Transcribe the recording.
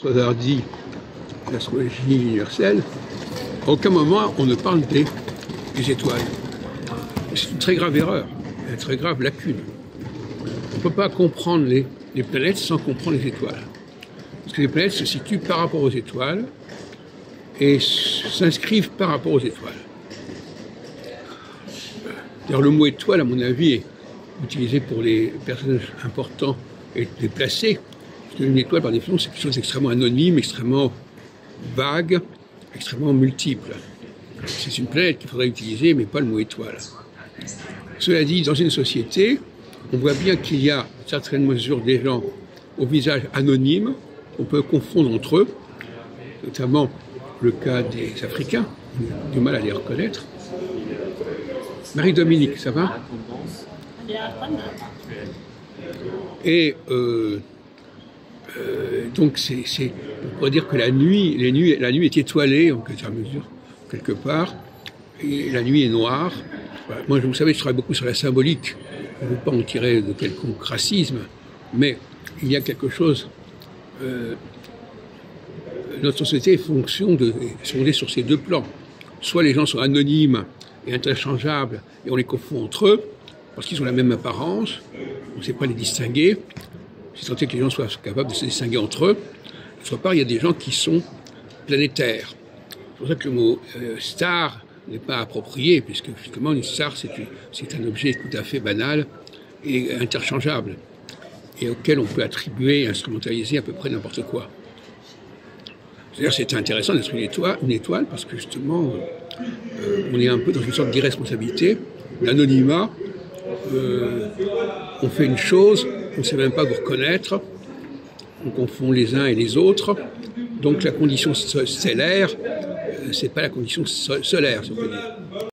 Schroeder dit l'astrologie universelle, à aucun moment on ne parle des étoiles. C'est une très grave erreur, une très grave lacune. On ne peut pas comprendre les planètes sans comprendre les étoiles. Parce que les planètes se situent par rapport aux étoiles et s'inscrivent par rapport aux étoiles. D'ailleurs, le mot étoile, à mon avis, est utilisé pour les personnages importants et déplacés. Parce qu'une étoile, par définition, c'est quelque chose d'extrêmement anonyme, extrêmement vague, extrêmement multiple. C'est une planète qu'il faudrait utiliser, mais pas le mot étoile. Cela dit, dans une société, on voit bien qu'il y a, à certaines mesures, des gens au visage anonyme, qu'on peut confondre entre eux, notamment le cas des Africains, on a du mal à les reconnaître. Marie-Dominique, ça va? Et donc, on pourrait dire que la nuit est étoilée, en quelque mesure, quelque part, et la nuit est noire. Voilà. Moi, vous savez, je travaille beaucoup sur la symbolique. Je ne veux pas en tirer de quelconque racisme, mais il y a quelque chose. Notre société est fondée sur ces deux plans. Soit les gens sont anonymes et interchangeables, et on les confond entre eux, parce qu'ils ont la même apparence, on ne sait pas les distinguer, si tant est que les gens soient capables de se distinguer entre eux. D'autre part, il y a des gens qui sont planétaires. C'est pour ça que le mot star n'est pas approprié, puisque justement une star c'est un objet tout à fait banal et interchangeable, et auquel on peut attribuer et instrumentaliser à peu près n'importe quoi. D'ailleurs, c'est intéressant d'être une étoile parce que justement, on est un peu dans une sorte d'irresponsabilité, d'anonymat. On fait une chose, on ne sait même pas vous reconnaître, on confond les uns et les autres. Donc la condition stellaire, c'est pas la condition solaire, si on peut dire.